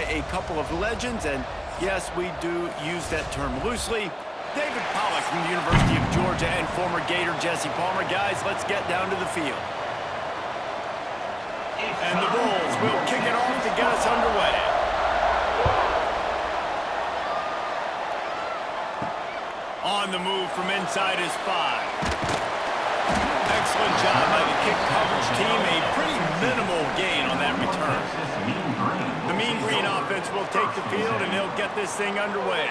by a couple of legends, and yes, we do use that term loosely. David Pollack from the University of Georgia and former Gator Jesse Palmer. Guys, let's get down to the field. And the Bulls will kick it off to get us underway. On the move from inside his 5. Excellent job by the kick coverage team. A pretty minimal gain on that return. The Mean Green offense will take the field, and they'll get this thing underway.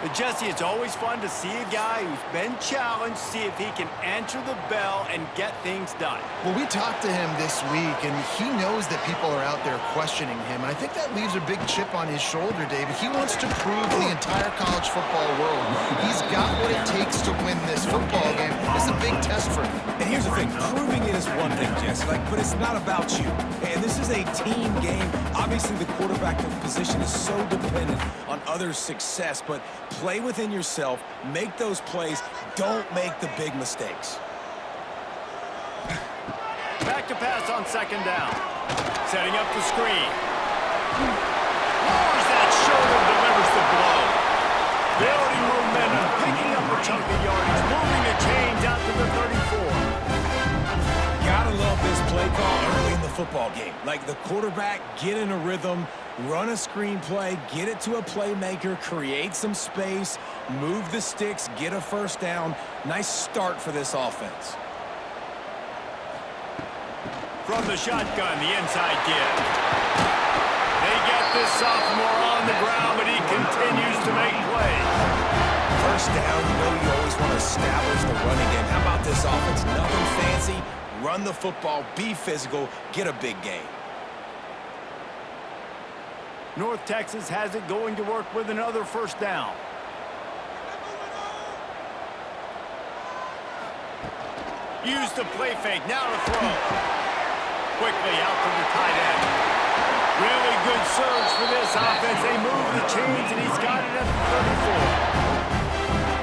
But Jesse, it's always fun to see a guy who's been challenged, see if he can answer the bell and get things done. Well, we talked to him this week, and he knows that people are out there questioning him. And I think that leaves a big chip on his shoulder, David. He wants to prove to the entire college football world he's got what it takes to win this football game. This is a big test for him. And here's the thing, proving it is one thing, Jesse, but it's not about you. And this is a team game. Obviously, the quarterback position is so dependent on others' success, but play within yourself, make those plays, don't make the big mistakes. Back to pass on second down. Setting up the screen. Lowers that shoulder, delivers the blow. Building momentum, picking up a chunk of yardage, moving the chains out to the 34. Gotta love this play call early in the football game. Like the quarterback, get in a rhythm, run a screen play, get it to a playmaker, create some space, move the sticks, get a first down. Nice start for this offense. From the shotgun, the inside give. They get this sophomore on the ground, but he continues to make plays. First down, you always want to establish the running game. How about this offense? Nothing fancy. Run the football, be physical, get a big gain. North Texas has it going to work with another first down. Use the play fake, now to throw. Quickly out to the tight end. Really good surge for this offense. They move the chains, and he's got it at the 34.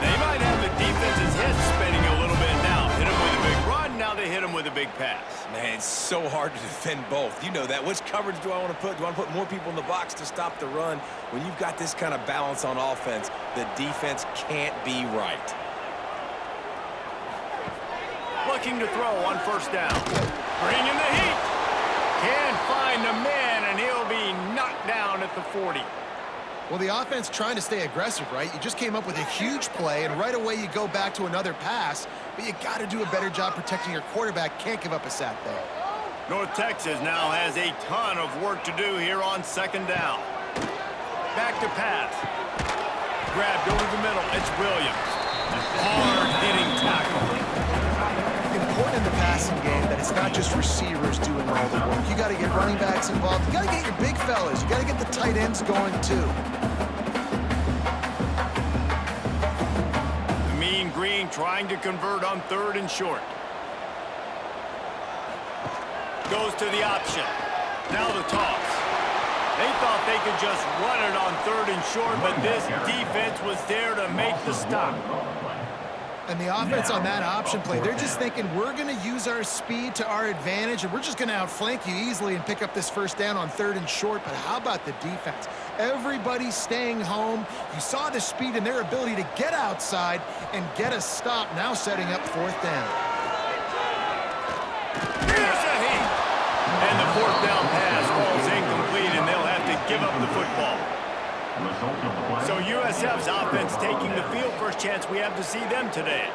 They might have the defense's head spinning a little bit now. Hit him with a big run, now they hit him with a big pass. Man, it's so hard to defend both. You know that. Which coverage do I want to put? Do I want to put more people in the box to stop the run? When you've got this kind of balance on offense, the defense can't be right. Looking to throw on first down. Bringing the heat. Can't find the man, and he'll be knocked down at the 40. Well, the offense trying to stay aggressive, right? You just came up with a huge play, and right away you go back to another pass, but you got to do a better job protecting your quarterback. Can't give up a sack there. North Texas now has a ton of work to do here on second down. Back to pass. Grabbed over the middle. It's Williams. Hard-hitting tackle. Important in the passing game that it's not just receivers doing all the work. You got to get running backs involved. You got to get your big fellas. You got to get the tight ends going too. The Mean Green trying to convert on third and short. Goes to the option. Now the toss. They thought they could just run it on third and short, but this defense was there to make the stop. And the offense on that option play, they're just thinking we're going to use our speed to our advantage, and we're just going to outflank you easily and pick up this first down on third and short. But how about the defense? Everybody's staying home. You saw the speed and their ability to get outside and get a stop, now setting up fourth down. Here's a heat. And the fourth down pass falls incomplete, and they'll have to give up the football. So USF's offense taking the field. First chance we have to see them today.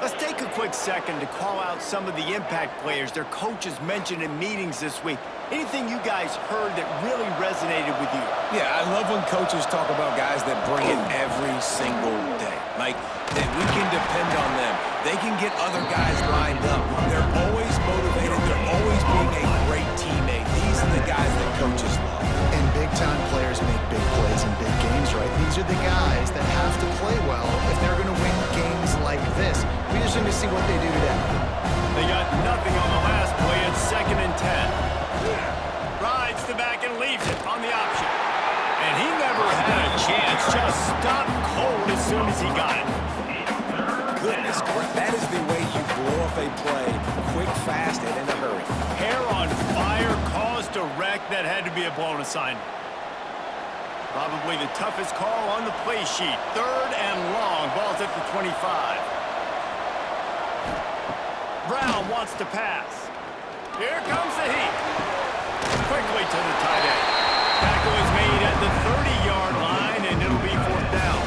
Let's take a quick second to call out some of the impact players their coaches mentioned in meetings this week. Anything you guys heard that really resonated with you? Yeah, I love when coaches talk about guys that bring it every single day. Like, that we can depend on them. They can get other guys lined up. They're always motivated. They're always being a great teammate. These are the guys that coaches love. And big-time players make big plays in big games, right? These are the guys that have to play well if they're going to win games like this. We just need to see what they do today. They got nothing on the last play. It's 2nd and 10. Rides the back and leaves it on the option. And he never had a chance. Just stopped cold as soon as he got it. Goodness, that is the way you blow up a play. Quick, fast, and in a hurry. Hair on fire, caused a wreck that had to be a blown assignment. Probably the toughest call on the play sheet. 3rd and long. Ball's at the 25. Brown wants to pass. Here comes the heat. Quickly to the tight end. Tackle is made at the 30-yard line, and it'll be 4th down.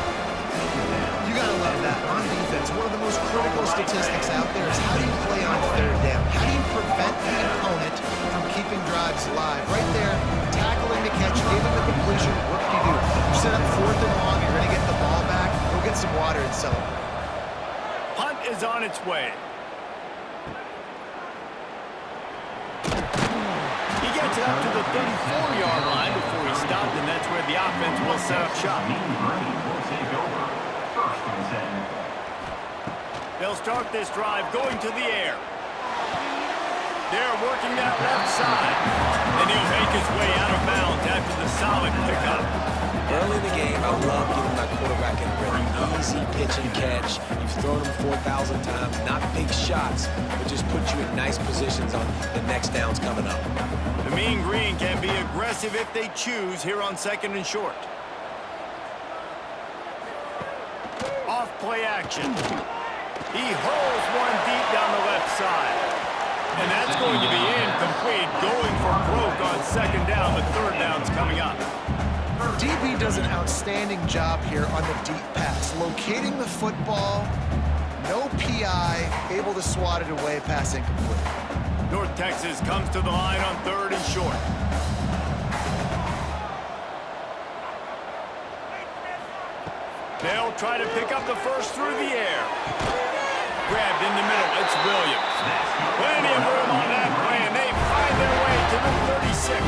You gotta love that. On defense, one of the most critical statistics out there is how do you play on 3rd down? How do you prevent the opponent from keeping drives alive? Right there, tackling the catch, giving the completion. What do? You set up 4th and long, you're gonna get the ball back. Go get some water and celebrate. Punt is on its way. He gets it up to the 34-yard line before he stopped, and that's where the offense will set up shop. They'll start this drive going to the air. They're working that left side. And he'll make his way out of bounds after the solid pickup. Early in the game, I love getting my quarterback in rhythm. Easy pitch and catch. You've thrown him 4,000 times. Not big shots, but just put you in nice positions on the next downs coming up. The Mean Green can be aggressive if they choose here on 2nd and short. Off play action. He hurls one deep down the left side. And that's going to be incomplete, going for broke on 2nd down, but 3rd down's coming up. DB does an outstanding job here on the deep pass. Locating the football, no PI, able to swat it away, pass incomplete. North Texas comes to the line on 3rd and short. They'll try to pick up the first through the air. Grabbed in the middle, it's Williams. Plenty of room on that play, and they find their way to the 36.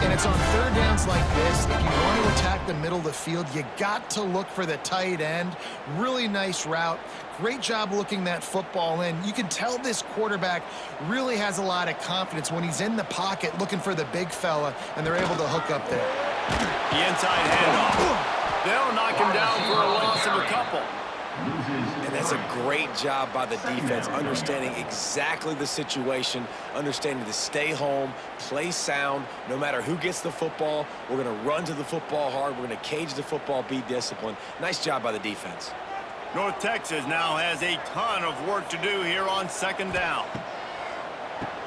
And it's on 3rd downs like this. If you want to attack the middle of the field, you got to look for the tight end. Really nice route. Great job looking that football in. You can tell this quarterback really has a lot of confidence when he's in the pocket looking for the big fella, and they're able to hook up there. The inside handoff. They'll knock him down for a loss of a couple. And that's a great job by the defense, understanding exactly the situation, understanding to stay home, play sound. No matter who gets the football, we're going to run to the football hard. We're going to cage the football, be disciplined. Nice job by the defense. North Texas now has a ton of work to do here on 2nd down.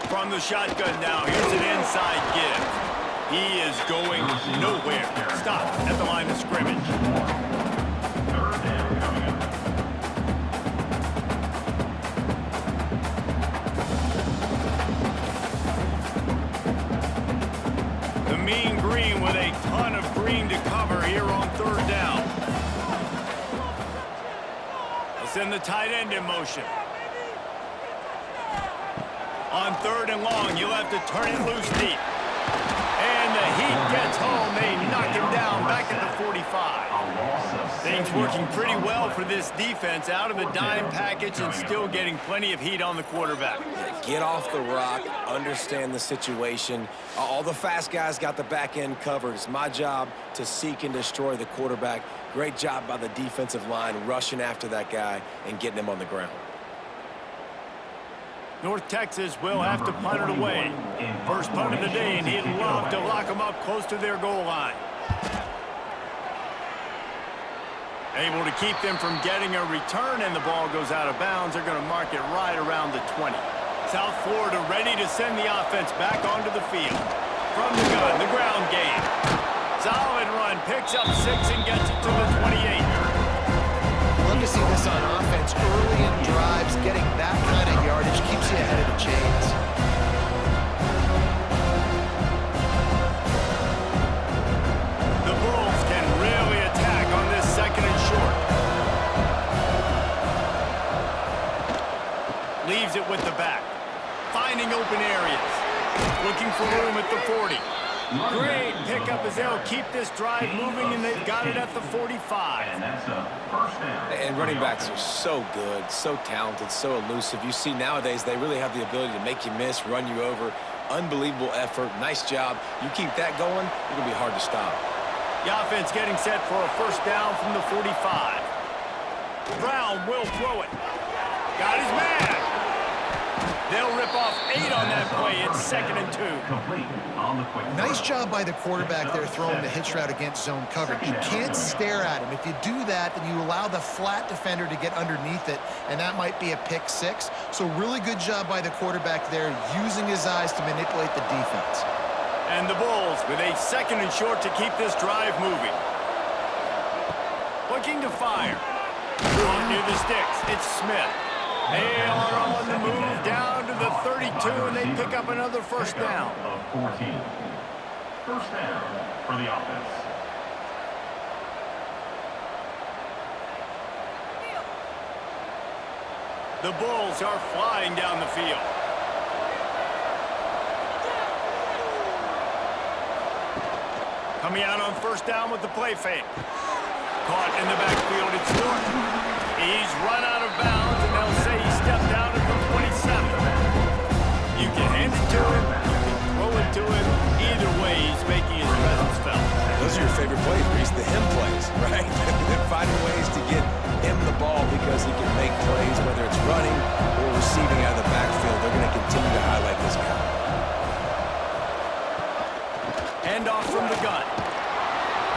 From the shotgun now, here's an inside give. He is going nowhere. Stop at the line of scrimmage. The Mean Green with a ton of green to cover here on 3rd down. They'll send the tight end in motion. On 3rd and long, you'll have to turn it loose deep. And the Heat gets home. They knock him down back at the 45. Things working pretty well for this defense, out of the dime package and still getting plenty of heat on the quarterback. Get off the rock, understand the situation. All the fast guys got the back end covered. It's my job to seek and destroy the quarterback. Great job by the defensive line, rushing after that guy and getting him on the ground. North Texas will have to punt it away. First punt of the day, and he'd love to lock them up close to their goal line. Able to keep them from getting a return, and the ball goes out of bounds. They're going to mark it right around the 20. South Florida ready to send the offense back onto the field. From the gun, the ground game. Solid run, picks up 6 and gets it to the 28. Love to see this on offense early in drives. Getting that kind of yardage keeps you ahead of the chains. The Bulls can really attack on this 2nd and short. Leaves it with the back. Finding open areas. Looking for room at the 40. Great pickup as they'll keep this drive moving, and they've got it at the 45. And that's a 1st down. And running backs are so good, so talented, so elusive. You see nowadays they really have the ability to make you miss, run you over. Unbelievable effort. Nice job. You keep that going, it's going to be hard to stop. The offense getting set for a 1st down from the 45. Brown will throw it. Got his man. They'll rip off 8 on that play. It's 2nd and 2. Complete on the quick. Nice job by the quarterback there throwing the hitch route against zone coverage. You can't stare at him. If you do that, then you allow the flat defender to get underneath it, and that might be a pick 6. So really good job by the quarterback there, using his eyes to manipulate the defense. And the Bulls with a 2nd and short to keep this drive moving. Looking to fire. On near the sticks, it's Smith. They are on the move down to the 32, and they pick up another first down. Of 14. First down for the offense. The Bulls are flying down the field. Coming out on first down with the play fake. Caught in the backfield, it's Norton. He's run out of bounds, and they'll say he stepped out at the 27. You can hand it to him, you can throw it to him. Either way, he's making his presence felt. Those are your favorite plays, Reese, the him plays, right? They're finding ways to get him the ball because he can make plays, whether it's running or receiving out of the backfield. They're going to continue to highlight this guy. Hand off from the gun.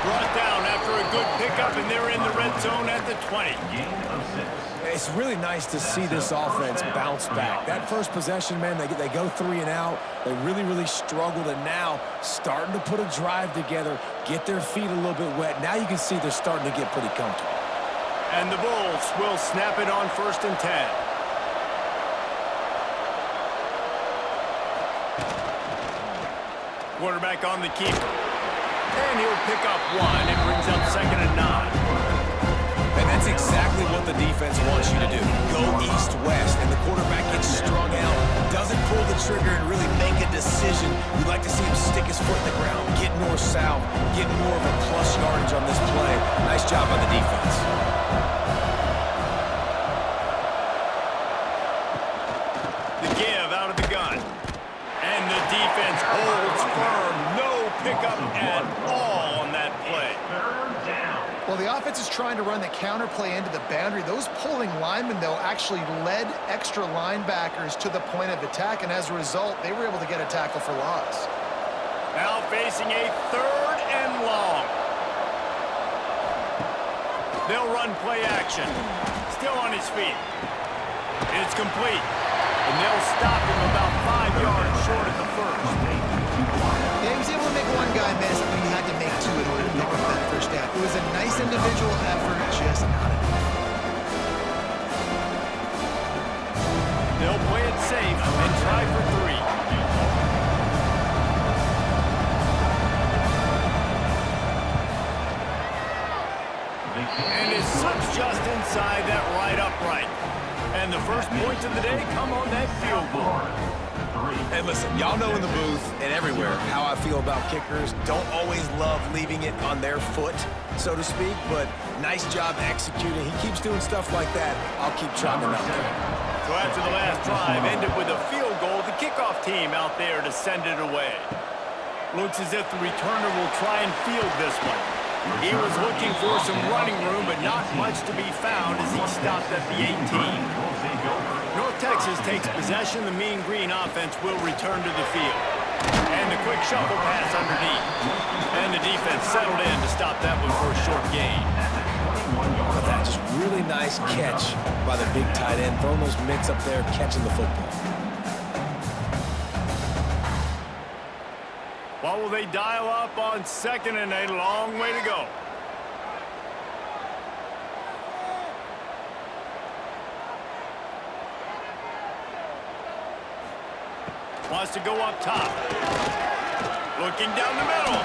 Brought down after a good pickup, and they're in the red zone at the 20. Gain of 6. It's really nice to see this offense bounce back. That first possession, man, they go 3 and out. They really struggled, and now starting to put a drive together, get their feet a little bit wet. Now you can see they're starting to get pretty comfortable. And the Bulls will snap it on 1st and 10. Quarterback on the keeper. And he'll pick up 1 and brings up 2nd and 9. And that's exactly what the defense wants you to do. Go east-west, and the quarterback gets strung out, doesn't pull the trigger and really make a decision. You'd like to see him stick his foot in the ground, get north-south, get more of a plus yardage on this play. Nice job by the defense. The give out of the gun. And the defense holds firm. No pickup at all on that play. Third down. Well, the offense is trying to run the counter play into the boundary. Those pulling linemen, though, actually led extra linebackers to the point of attack, and as a result, they were able to get a tackle for loss. Now facing a 3rd and long. They'll run play action. Still on his feet. It's complete. And they'll stop him about 5 yards short of the first. Yeah, he was able to make one guy miss, but he had to make 2 in order to pick up that first down. It was a nice individual effort, just not enough. They'll play it safe and try for 3. And it slips just inside that right upright. And the first points of the day come on that field goal. Hey, listen, y'all know in the booth and everywhere how I feel about kickers. Don't always love leaving it on their foot, so to speak, but nice job executing. He keeps doing stuff like that. I'll keep trying him out there. So after the last drive ended with a field goal, the kickoff team out there to send it away. Looks as if the returner will try and field this one. He was looking for some running room, but not much to be found as he stopped at the 18. North Texas takes possession. The Mean Green offense will return to the field. And the quick shuffle pass underneath. And the defense settled in to stop that one for a short gain. Look at that, just really nice catch by the big tight end. Throwing those mitts up there, catching the football. What will they dial up on 2nd and 8? A long way to go. Wants to go up top. Looking down the middle.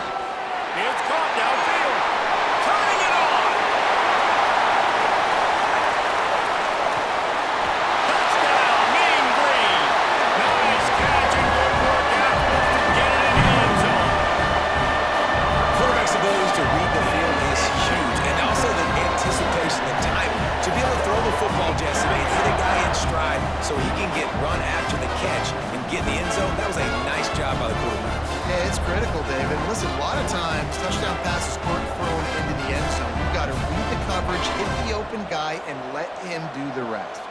It's caught downfield. Turning it on. Touchdown, Mean Green. Nice catch and good work afterwards to get it in the end zone. Quarterback's ability to read the field is huge, and also the anticipation, the time to be able to throw the football, Jesse, and hit a guy in stride so he can get run after the catch and get in the end zone. That was a nice job by the quarterback. Yeah, it's critical, David. Listen, a lot of times, touchdown passes aren't thrown into the end zone. You've got to read the coverage, hit the open guy, and let him do the rest.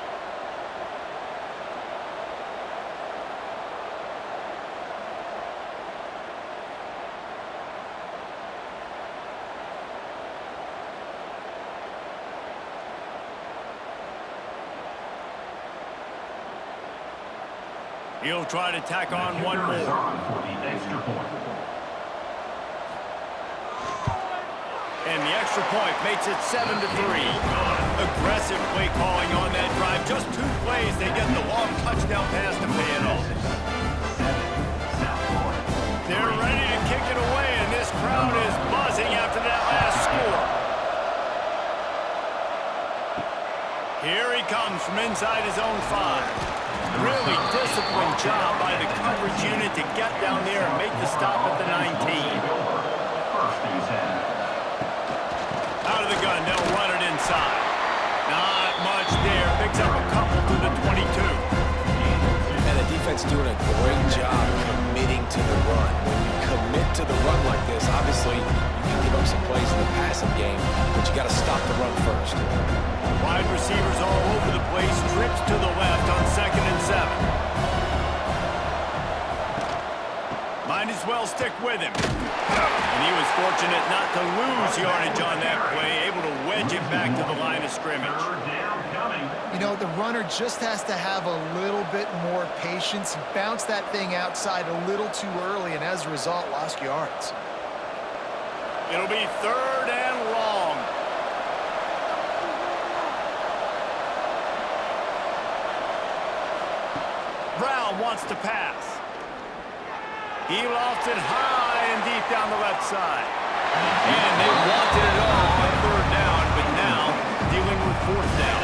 He'll try to tack on one more. For the extra point. And the extra point makes it 7-3. Aggressive play calling on that drive. Just 2 plays, they get the long touchdown pass to pay it off. They're ready to kick it away, and this crowd is buzzing after that last score. Here he comes from inside his own 5. Really disciplined job by the coverage unit to get down there and make the stop at the 19. First and 10. Out of the gun, they'll run it inside. Not much there. Picks up a couple to the 22. And the defense doing a great job committing to the run. When you commit to the run like this, obviously you can give up some plays in the passing game, but you got to stop the run first. Wide receivers all over the place. Trips to the left on 2nd and 7. Might as well stick with him. And he was fortunate not to lose yardage on that play, able to wedge it back to the line of scrimmage. Third down coming. You know, the runner just has to have a little bit more patience. He bounced that thing outside a little too early, and as a result, lost yards. It'll be 3rd and long. Brown wants to pass. He lofts it high and deep down the left side. And they wanted it all on 3rd down, but now dealing with 4th down.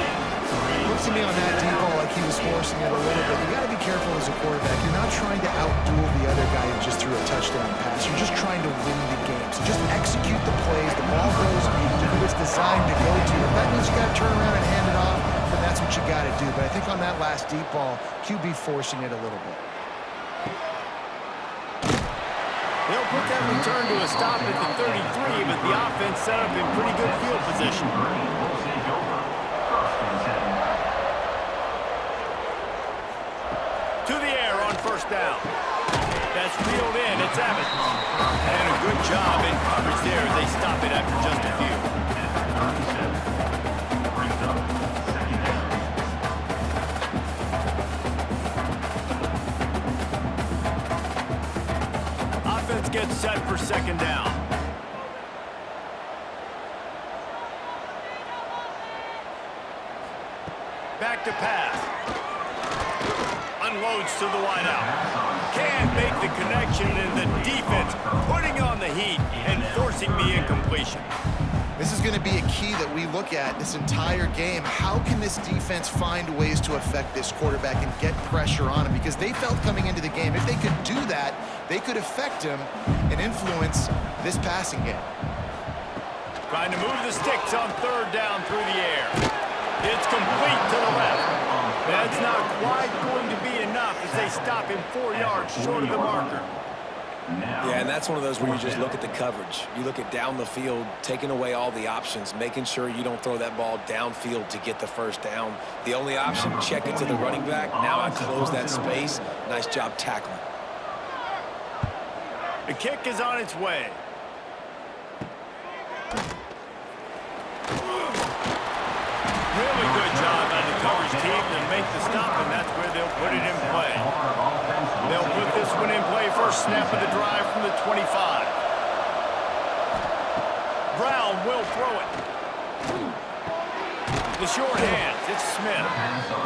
Looks to me on that deep ball like he was forcing it a little bit. You got to be careful as a quarterback. You're not trying to outduel the other guy who just threw a touchdown pass. You're just trying to win the game. So just execute the plays. The ball goes to who it's designed to go to. If that means you got to turn around and hand it off, then that's what you got to do. But I think on that last deep ball, QB forcing it a little bit. They'll put that return to a stop at the 33, but the offense set up in pretty good field position. Will take over. First and 10. To the air on 1st down. That's reeled in. It's Evans. And a good job in coverage there as they stop it after just a few. Brings up 2nd down. Offense gets set for 2nd down. Back to pass. Unloads to the wideout. Can't make the connection, and the defense putting on the heat and forcing the incompletion. This is going to be a key that we look at this entire game. How can this defense find ways to affect this quarterback and get pressure on him? Because they felt coming into the game, if they could do that, they could affect him and influence this passing game. Trying to move the sticks on 3rd down through the air. It's complete to the left. That's not quite going to be enough as they stop him 4 yards short of the marker. Yeah, and that's one of those where you just look at the coverage. You look at down the field, taking away all the options, making sure you don't throw that ball downfield to get the 1st down. The only option, check it to the running back. Now I close that space. Nice job tackling. The kick is on its way. Really good job by the coverage team to make the stop, and that's where they'll put it in play. They'll put this one in play. First snap of the drive from the 25. Brown will throw it. The short hands, it's Smith.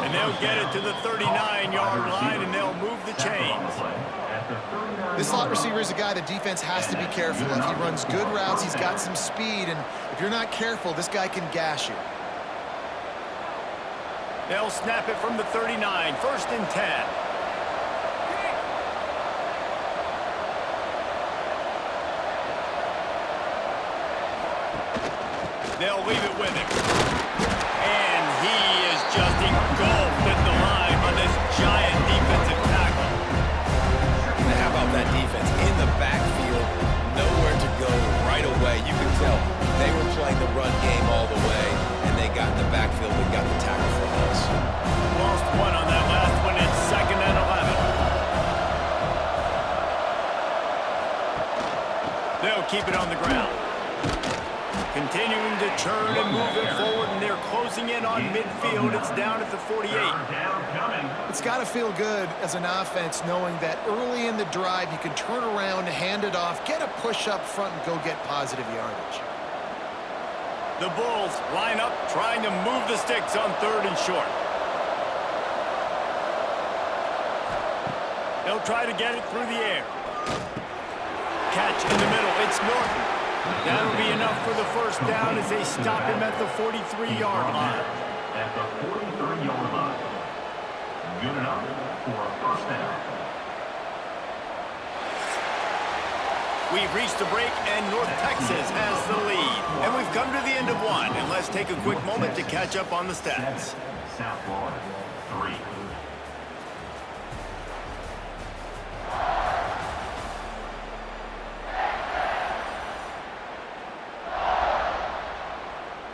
And they'll get it to the 39-yard line, and they'll move the chains. This slot receiver is a guy the defense has to be careful of. He runs good routes, he's got some speed, and if you're not careful, this guy can gash you. They'll snap it from the 39, 1st and 10. They'll leave it with him. And he is just engulfed at the line by this giant defensive tackle. Now, how about that defense? In the backfield, nowhere to go right away. You can tell they were playing the run game all the way, and they got in the backfield and got the tackle for us. Lost one on that last one. It's 2nd and 11. They'll keep it on the ground. Continuing to turn and move it forward, and they're closing in on midfield. It's down at the 48. It's got to feel good as an offense knowing that early in the drive you can turn around, hand it off, get a push up front, and go get positive yardage. The Bulls line up trying to move the sticks on 3rd and short. They'll try to get it through the air. Catch in the middle. It's Norton. That'll be enough for the first down as they stop him at the 43-yard line. At the 43-yard line. Good enough for a first down. We've reached a break, and North Texas has the lead. And we've come to the end of one. And let's take a quick moment to catch up on the stats. South Florida, 3.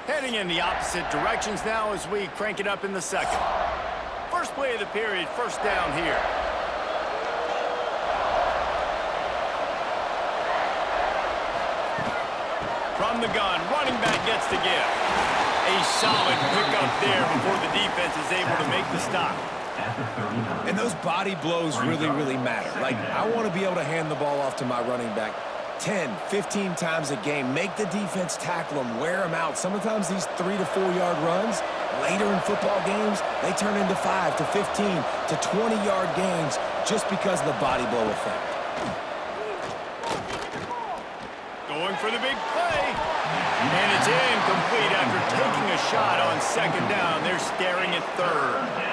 Heading in the opposite directions now as we crank it up in the second. First play of the period, first down here. From the gun, running back gets the give. A solid pickup there before the defense is able to make the stop. And those body blows really, really matter. Like, I want to be able to hand the ball off to my running back 10, 15 times a game. Make the defense tackle them, wear them out. Sometimes these 3 to 4 yard runs, later in football games, they turn into 5 to 15 to 20-yard gains just because of the body blow effect. Going for the big play. And it's incomplete after taking a shot on second down. They're staring at 3rd.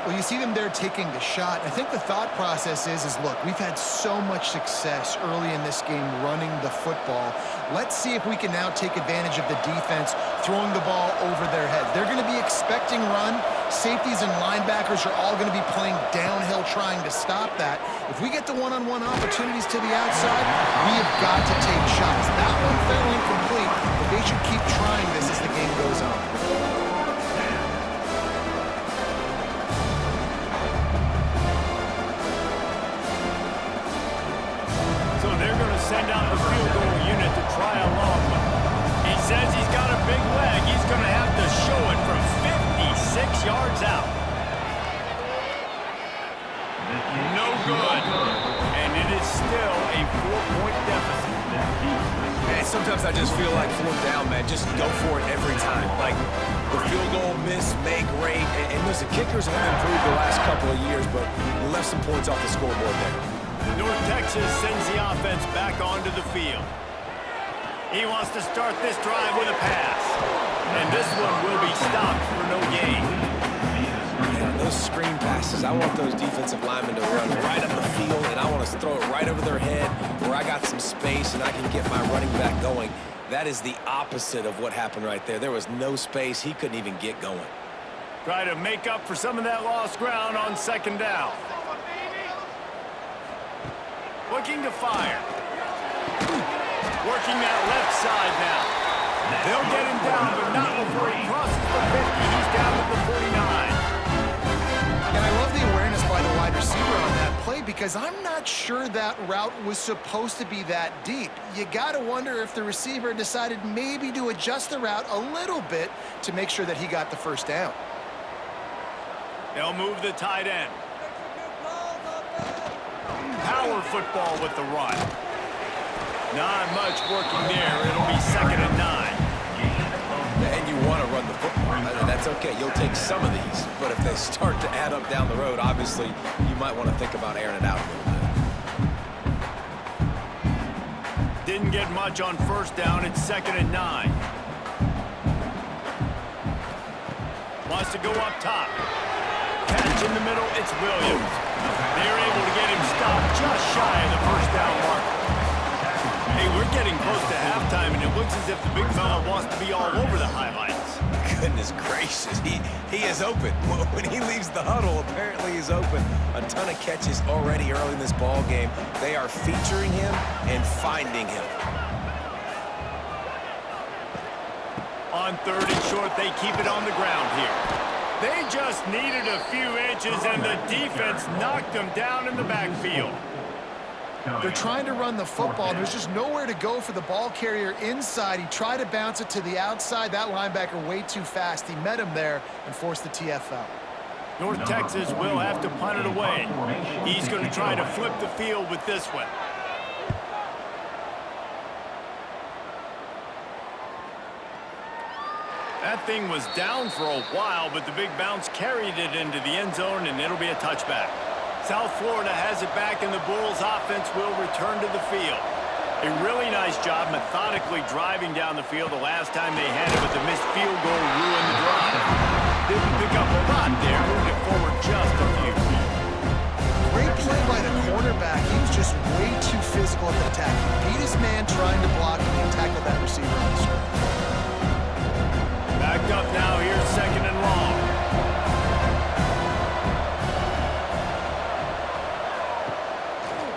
Well, you see them there taking the shot. I think the thought process is look, we've had so much success early in this game running the football. Let's see if we can now take advantage of the defense throwing the ball over their heads. They're going to be expecting run. Safeties and linebackers are all going to be playing downhill trying to stop that. If we get the one-on-one opportunities to the outside, we have got to take shots. That one fell incomplete, but they should keep trying this as the game goes on. Send out the field goal unit to try a long one. He says he's got a big leg. He's going to have to show it from 56 yards out. No good. And it is still a 4-point deficit. Man, sometimes I just feel like 4th down, man. Just go for it every time. Like, the field goal, miss, make, rate. And listen, kickers have improved the last couple of years, but we left some points off the scoreboard there. North Texas sends the offense back onto the field. He wants to start this drive with a pass. And this one will be stopped for no gain. Yeah, those screen passes, I want those defensive linemen to run right up the field, and I want to throw it right over their head where I got some space and I can get my running back going. That is the opposite of what happened right there. There was no space. He couldn't even get going. Try to make up for some of that lost ground on second down. Looking to fire. Working that left side now. They'll get him down, but not before he crosses the 50. He's down at the 49. And I love the awareness by the wide receiver on that play because I'm not sure that route was supposed to be that deep. You got to wonder if the receiver decided maybe to adjust the route a little bit to make sure that he got the first down. They'll move the tight end. Power football with the run. Not much working there. It'll be 2nd and 9. And you want to run the football. That's okay. You'll take some of these. But if they start to add up down the road, obviously, you might want to think about airing it out a little bit. Didn't get much on first down. It's 2nd and 9. Wants to go up top. Catch in the middle. It's Williams. They're able to get him stopped just shy of the first down mark. Hey, we're getting close to halftime, and it looks as if the big fella wants to be all over the highlights. Goodness gracious, he is open. When he leaves the huddle, apparently he's open. A ton of catches already early in this ball game. They are featuring him and finding him. On 3rd and short, they keep it on the ground here. They just needed a few inches, and the defense knocked them down in the backfield. They're trying to run the football, and there's just nowhere to go for the ball carrier inside. He tried to bounce it to the outside. That linebacker way too fast. He met him there and forced the TFL. North Texas will have to punt it away. He's going to try to flip the field with this one. That thing was down for a while, but the big bounce carried it into the end zone, and it'll be a touchback. South Florida has it back, and the Bulls offense will return to the field. A really nice job methodically driving down the field. The last time they had it, but the missed field goal ruined the drive. Didn't pick up a lot there, moved it forward just a few. Great play by the quarterback. He was just way too physical at the attack. He beat his man trying to block, and he tackled that receiver on the screen. Backed up now, here's second and long.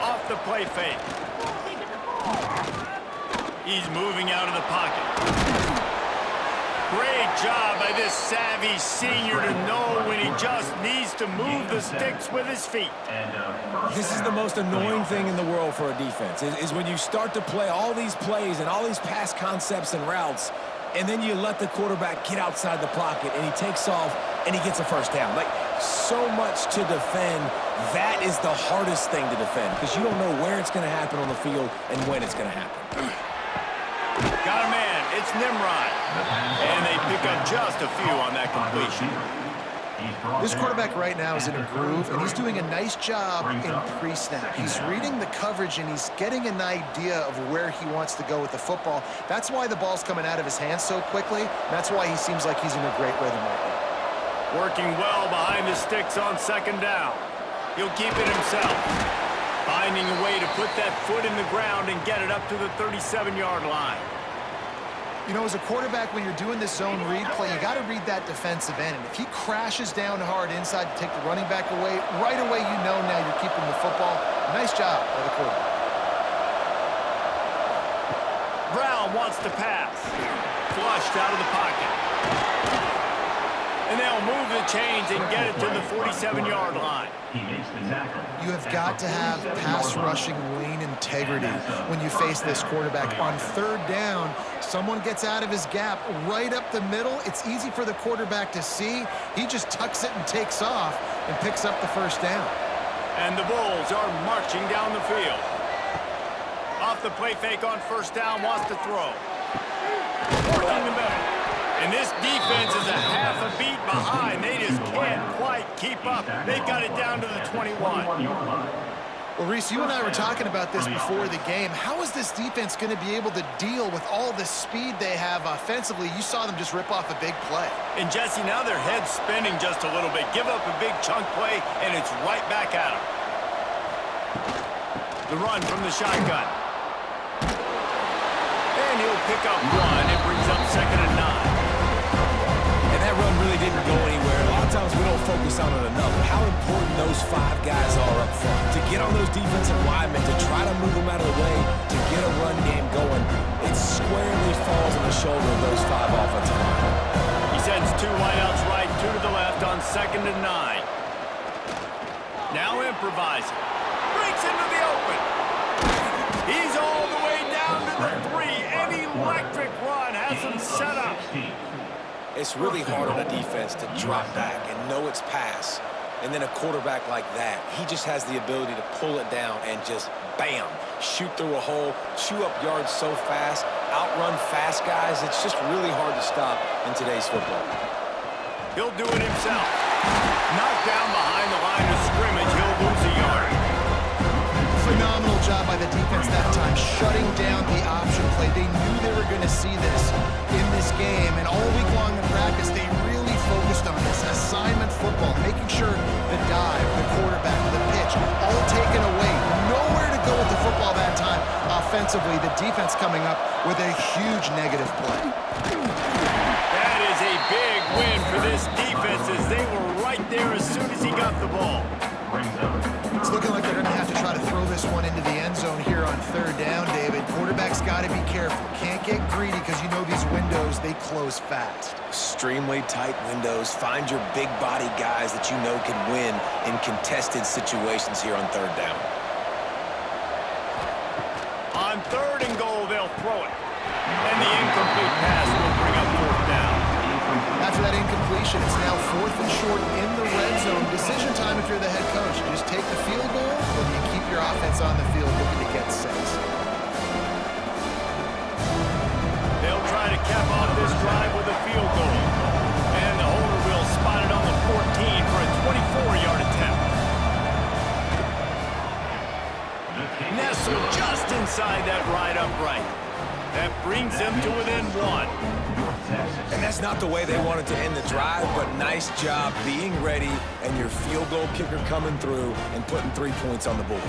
Off the play fake. He's moving out of the pocket. Great job by this savvy senior to know when he just needs to move the sticks with his feet. This is the most annoying thing in the world for a defense, is when you start to play all these plays and all these pass concepts and routes, and then you let the quarterback get outside the pocket, and he takes off, and he gets a first down. Like, so much to defend. That is the hardest thing to defend, because you don't know where it's going to happen on the field and when it's going to happen. Got a man. It's Nimrod. And they pick up just a few on that completion. This quarterback right now is in a groove, and he's doing a nice job in pre-snap. He's reading the coverage, and he's getting an idea of where he wants to go with the football. That's why the ball's coming out of his hands so quickly. That's why he seems like he's in a great rhythm right now. Working well behind the sticks on second down. He'll keep it himself. Finding a way to put that foot in the ground and get it up to the 37-yard line. You know, as a quarterback, when you're doing this zone read play, you got to read that defensive end. And if he crashes down hard inside to take the running back away, right away you know now you're keeping the football. Nice job by the quarterback. Brown wants to pass. Flushed out of the pocket. And they'll move the chains and get it to the 47-yard line. You have got to have pass rushing lane integrity when you face this quarterback. On third down, someone gets out of his gap right up the middle. It's easy for the quarterback to see. He just tucks it and takes off and picks up the first down. And the Bulls are marching down the field. Off the play fake on first down, wants to throw. Working the middle. And this defense is a half a beat behind. They just can't quite keep up. They've got it down to the 21. Well, Reese, you and I were talking about this before the game. How is this defense going to be able to deal with all the speed they have offensively? You saw them just rip off a big play. And, Jesse, now their head's spinning just a little bit. Give up a big chunk play, and it's right back at them. The run from the shotgun. And he'll pick up one. It brings up second and 9. And that run really didn't go anywhere. A lot of times we don't focus on it enough, but how important those 5 guys are up front. To get on those defensive linemen, to try to move them out of the way, to get a run game going, it squarely falls on the shoulder of those 5 offensive linemen. He sends 2 wideouts right, 2 to the left on second and 9. Now improvising. Breaks into the open. He's all the way down to the 3. An electric run has him set up. It's really hard on a defense to drop back and know it's pass. And then a quarterback like that, he just has the ability to pull it down and just, bam, shoot through a hole, chew up yards so fast, outrun fast guys. It's just really hard to stop in today's football. He'll do it himself. Knocked down behind the line of scrimmage, he'll lose a yard. Phenomenal job by the defense that time, shutting down the option play. They knew they were going to see this in this game, and all week long in practice, they really focused on this assignment football, making sure the dive, the quarterback, the pitch, all taken away. Nowhere to go with the football that time. Offensively, the defense coming up with a huge negative play. That is a big win for this defense as they were right there as soon as he got the ball. It's looking like they're going to have to try to throw this one into the end zone here on third down, David. Quarterback's got to be careful. Can't get greedy because you know these windows, they close fast. Extremely tight windows. Find your big body guys that you know can win in contested situations here on third down. and short in the red zone. Decision time if you're the head coach. You just take the field goal, or do you keep your offense on the field looking to get 6? They'll try to cap off this drive with a field goal. And the holder will spot it on the 14 for a 24-yard attempt. Nestled just inside that right upright. That brings them to within 1. And that's not the way they wanted to end the drive, but nice job being ready and your field goal kicker coming through and putting 3 points on the board.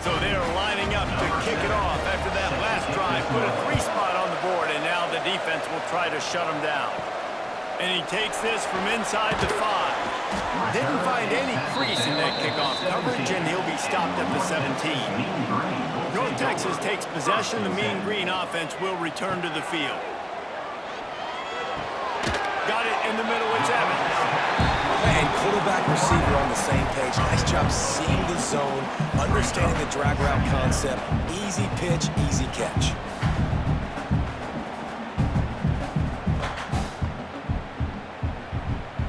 So they're lining up to kick it off after that last drive. Put a 3 spot on the board, and now the defense will try to shut them down. And he takes this from inside the 5. Didn't find any crease in that kickoff coverage, and he'll be stopped at the 17. North Texas takes possession. The Mean Green offense will return to the field. Got it in the middle. It's Evans. And quarterback receiver on the same page. Nice job seeing the zone, understanding the drag route concept. Easy pitch, easy catch.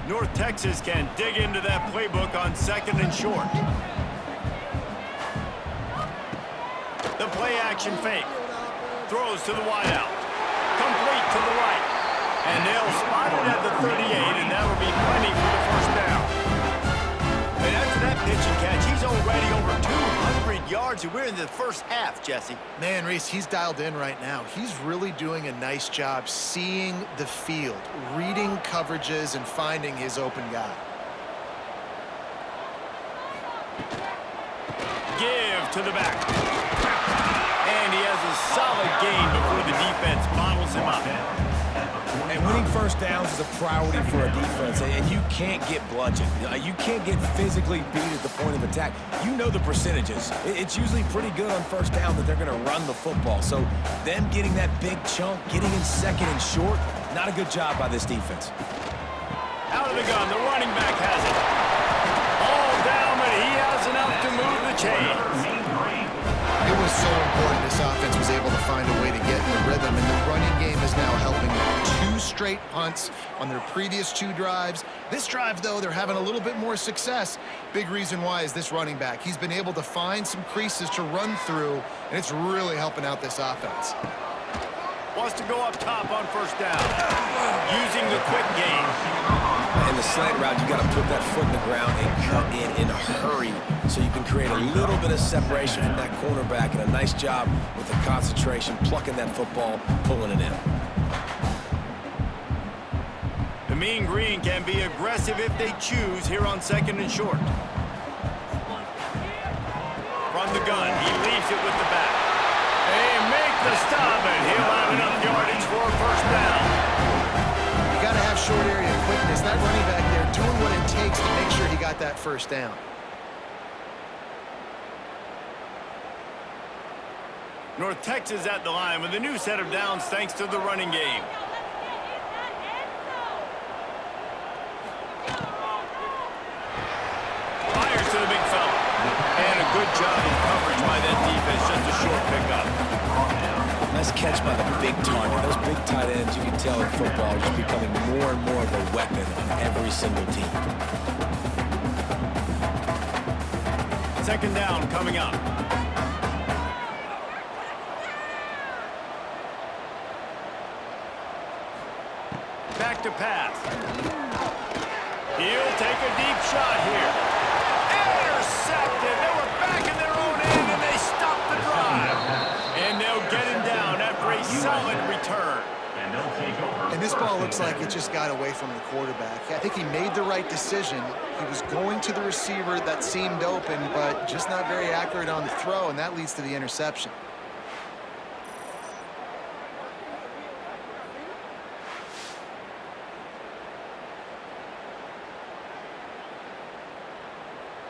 North Texas can dig into that playbook on 2nd and short. The play action fake. Throws to the wideout. Complete to the right. And they'll spot it at the 38, and that'll be plenty for the first down. And after that pitch and catch, he's already over 200 yards, and we're in the first half, Jesse. Man, Reese, he's dialed in right now. He's really doing a nice job seeing the field, reading coverages, and finding his open guy. Give to the back. And he has a solid gain before the defense bottles him up. And winning first downs is a priority for a defense, and you can't get bludgeoned. You can't get physically beat at the point of attack. You know the percentages. It's usually pretty good on first down that they're going to run the football. So them getting that big chunk, getting in 2nd and short, not a good job by this defense. Out of the gun, the running back has it. All down, but he has enough to move the chains. It was so important this offense was able to find a way to get in the rhythm, and the running game is now helping them. 2 straight punts on their previous 2 drives. This drive, though, they're having a little bit more success. Big reason why is this running back. He's been able to find some creases to run through, and it's really helping out this offense. Wants to go up top on first down. Using the quick game. In the slant route, you got to put that foot in the ground and cut in a hurry so you can create a little bit of separation from that cornerback, and a nice job with the concentration, plucking that football, pulling it in. The Mean Green can be aggressive if they choose here on 2nd and short. From the gun, he leaves it with the back. They make the stop, and he'll have enough yardage for a first down. You got to have short area quickness. That running back there doing what it takes to make sure he got that first down. North Texas at the line with a new set of downs thanks to the running game. Fires to the big fella. And a good job of coverage by that defense. Just a short pickup. Nice catch by the big target. Those big tight ends, you can tell in football, are just becoming more and more of a weapon on every single team. 2nd down coming up. Back to pass. He'll take a deep shot here. Intercepted. They were back in their own end, and they stopped the drive. And they'll get him down after a solid return. And this ball looks like it just got away from the quarterback. I think he made the right decision. He was going to the receiver that seemed open, but just not very accurate on the throw, and that leads to the interception.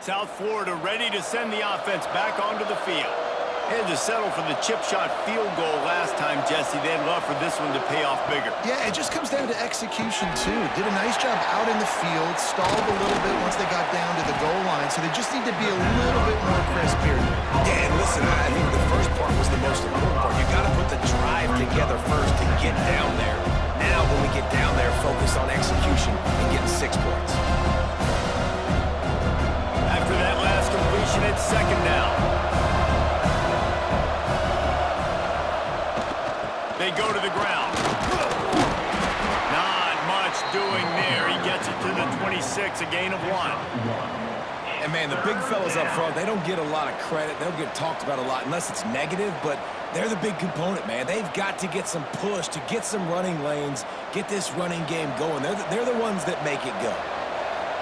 South Florida ready to send the offense back onto the field. Had to settle for the chip shot field goal last time, Jesse. They'd love for this one to pay off bigger. Yeah, it just comes down to execution, too. Did a nice job out in the field, stalled a little bit once they got down to the goal line, so they just need to be a little bit more crisp here. Yeah, and listen, I think the first part was the most important part. You got to put the together first to get down there. Now, when we get down there, focus on execution and getting 6 points. After that last completion, it's second down. They go to the ground. Not much doing there. He gets it to the 26, a gain of 1. And, man, the big fellas up front, they don't get a lot of credit. They don't get talked about a lot unless it's negative, but they're the big component, man. They've got to get some push, to get some running lanes, get this running game going. They're the ones that make it go.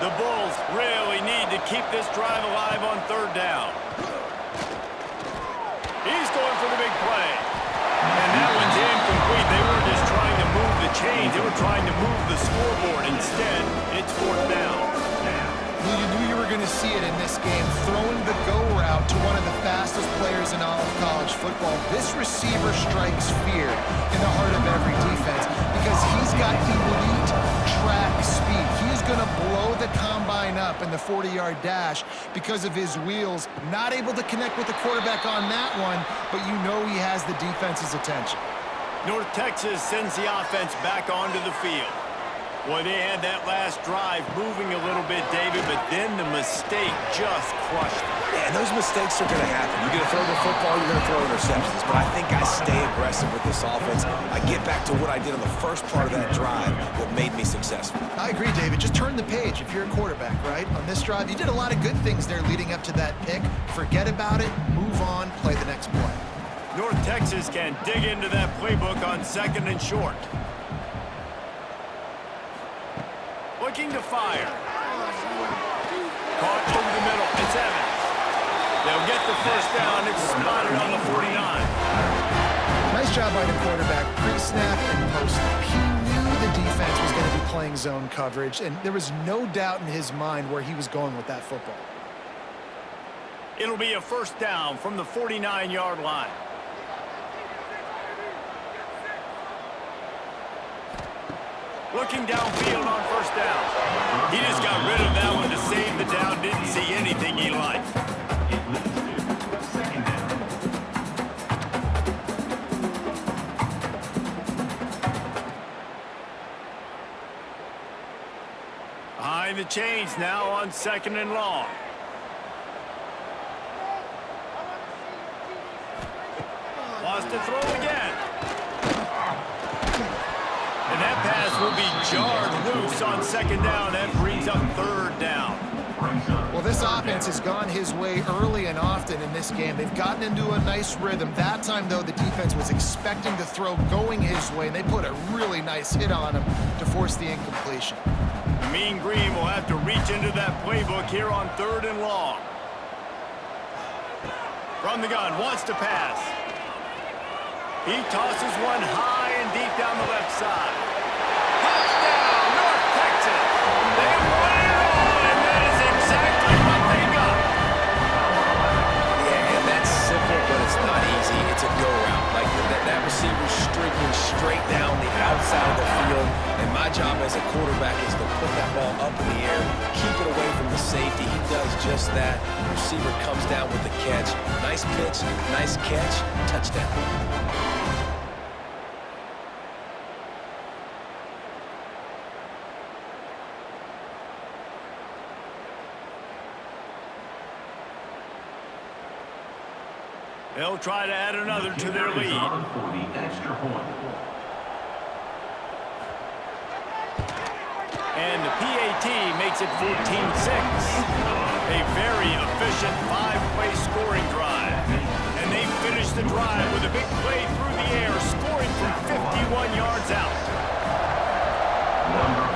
The Bulls really need to keep this drive alive on third down. He's going for the big play. And that one's incomplete. They were just trying to move the chains. They were trying to move the scoreboard. Instead, it's fourth down. You knew you were going to see it in this game, throwing the go route to one of the fastest players in all of college football. This receiver strikes fear in the heart of every defense because he's got elite track speed. He's going to blow the combine up in the 40-yard dash because of his wheels. Not able to connect with the quarterback on that one, but you know he has the defense's attention. North Texas sends the offense back onto the field. Boy, they had that last drive moving a little bit, David, but then the mistake just crushed them. Yeah, and those mistakes are going to happen. You're going to throw the football, you're going to throw interceptions. But I think I stay aggressive with this offense. I get back to what I did on the first part of that drive, what made me successful. I agree, David. Just turn the page if you're a quarterback, right? On this drive, you did a lot of good things there leading up to that pick. Forget about it, move on, play the next play. North Texas can dig into that playbook on second and short. Looking to fire. Caught over the middle. It's Evans. They'll get the first down. It's spotted on the 49. Nice job by the quarterback, pre-snap and post-snap. He knew the defense was going to be playing zone coverage, and there was no doubt in his mind where he was going with that football. It'll be a first down from the 49-yard line. Looking downfield on first down. He just got rid of that one to save the down. Didn't see anything he liked. It leads to second down. Behind the chains now on second and long. Wants to throw again. And that pass will be jarred loose on second down. That brings up third down. Well, this offense has gone his way early and often in this game. They've gotten into a nice rhythm. That time, though, the defense was expecting to throw going his way, and they put a really nice hit on him to force the incompletion. Mean Green will have to reach into that playbook here on third and long. From the gun, wants to pass. He tosses one high and deep down the left side. Touchdown, North Texas! They won it all, and that is exactly what they got. Yeah, and that's simple, but it's not easy. It's a go route. Like that receiver streaking straight down the outside of the field, and my job as a quarterback is to put that ball up in the air, keep it away from the safety. He does just that. The receiver comes down with the catch. Nice pitch, nice catch, touchdown. They'll try to add another to their lead. For the extra point. And the PAT makes it 14-6. A very efficient 5-play scoring drive. And they finish the drive with a big play through the air, scoring from 51 yards out. Number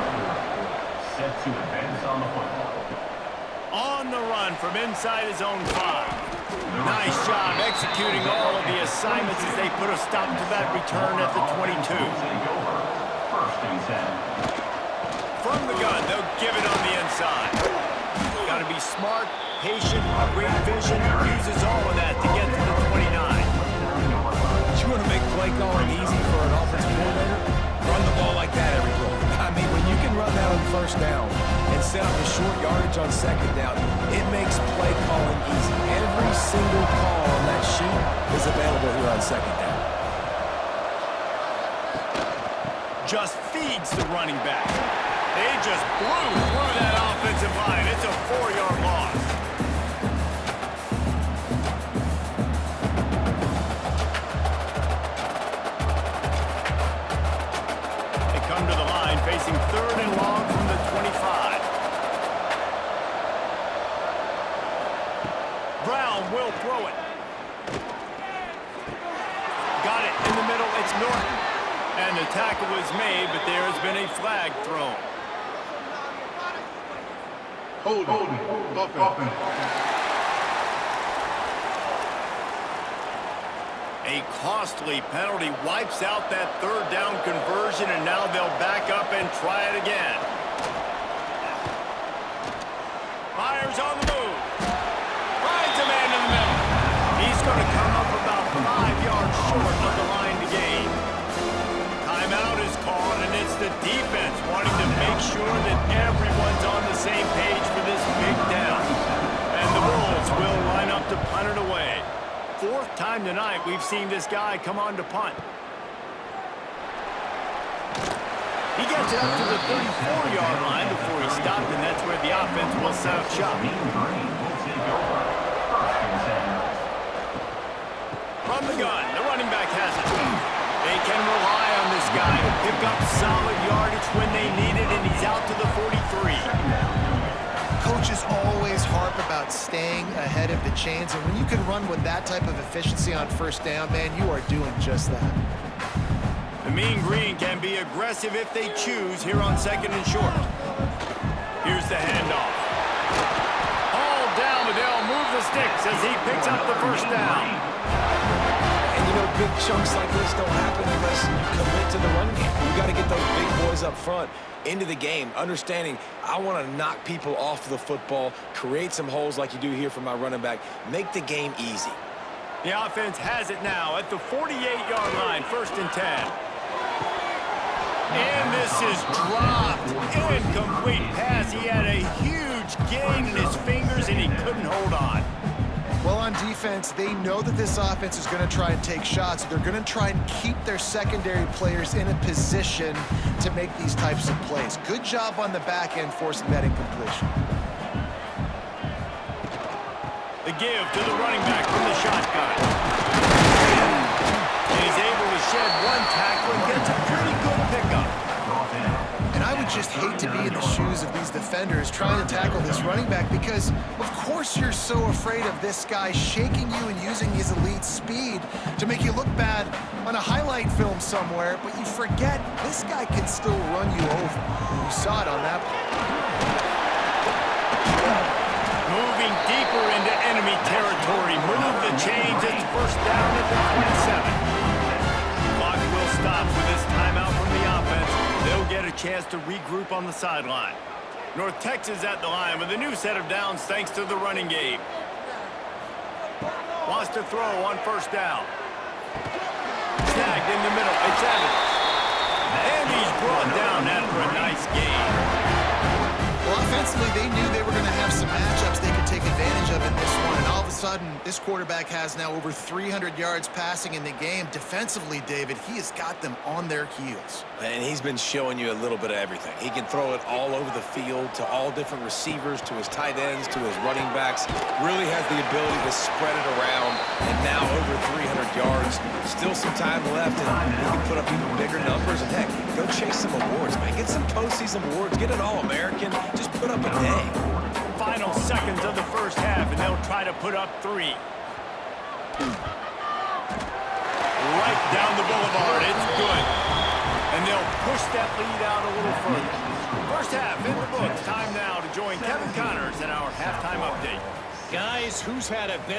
4, set to advance on the football. On the run from inside his own 5. Nice job executing all of the assignments as they put a stop to that return at the 22. First and 10. From the gun, they'll give it on the inside. Got to be smart, patient, great vision, uses all of that to get to the 29. You want to make play calling easy for an offensive coordinator? Run the ball like that every play. I mean, when you can run that on first down and set up a short yardage on second down, it makes play calling easy. Every single call on that sheet is available here on second down. just feeds the running back. They just blew through that offensive line. It's a 4-yard loss. They come to the line facing 3rd and long from the 25. Brown will throw it. Got it in the middle. It's Norton. And the tackle is made, but there has been a flag thrown. Holding. Offense. A costly penalty wipes out that 3rd down conversion, and now they'll back up and try it again. Myers on the move. Finds a man in the middle. He's going to come up about 5 yards short of the line to gain. Timeout is called, and it's the defense wanting to make sure that everyone's on the same page for this big down. And the Bulls will line up to punt it away. 4th time tonight we've seen this guy come on to punt. He gets it up to the 34-yard line before he stopped, and that's where the offense will set up shop. From the gun, the running back has it. They can rely on this guy to pick up solid yardage when they need it, and he's out to the 43. Coaches always harp about staying ahead of the chains, and when you can run with that type of efficiency on 1st down, man, you are doing just that. The Mean Green can be aggressive if they choose here on 2nd and short. Here's the handoff. All down, but they'll move the sticks as he picks up the 1st down. And you know, big chunks like this don't happen unless you commit to the run game. You got to get those big boys up front into the game, understanding I want to knock people off the football, create some holes like you do here for my running back, make the game easy. The offense has it now at the 48-yard line, 1st and 10. And this is dropped. Incomplete pass. He had a huge gain in his fingers, and he couldn't hold on. Well, on defense, they know that this offense is going to try and take shots. They're going to try and keep their secondary players in a position to make these types of plays. Good job on the back end forcing that incompletion. The give to the running back from the shotgun. And he's able to shed 1 tackle and gets a pretty good pickup. And I would just hate to be in the shoes of these defenders trying to tackle this running back because, of course, you're so afraid of this guy shaking you and using his elite speed to make you look bad on a highlight film somewhere, but you forget this guy can still run you over. You saw it on that play. Moving deeper into enemy territory. Move the chains. It's 1st down at the 27. Clock will stop with this timeout from the offense. They'll get a chance to regroup on the sideline. North Texas at the line with a new set of downs thanks to the running game. Wants to throw on 1st down. Snagged in the middle. It's Evans. And he's brought down after a nice gain. Well, offensively, they knew they were going to have some matchups they could take advantage of in this one, and all of a sudden, this quarterback has now over 300 yards passing in the game. Defensively, David, he has got them on their heels. And he's been showing you a little bit of everything. He can throw it all over the field to all different receivers, to his tight ends, to his running backs. Really has the ability to spread it around, and now over 300 yards. Still some time left, and he can put up even bigger numbers. And heck, go chase some awards, man. Get some postseason awards. Get an All-American. Just put up a day. Final seconds of the 1st half, and they'll try to put up 3. Right down the boulevard. It's good. And they'll push that lead out a little further. 1st half in the books. Time now to join Kevin Connors in our halftime update. Guys, who's had a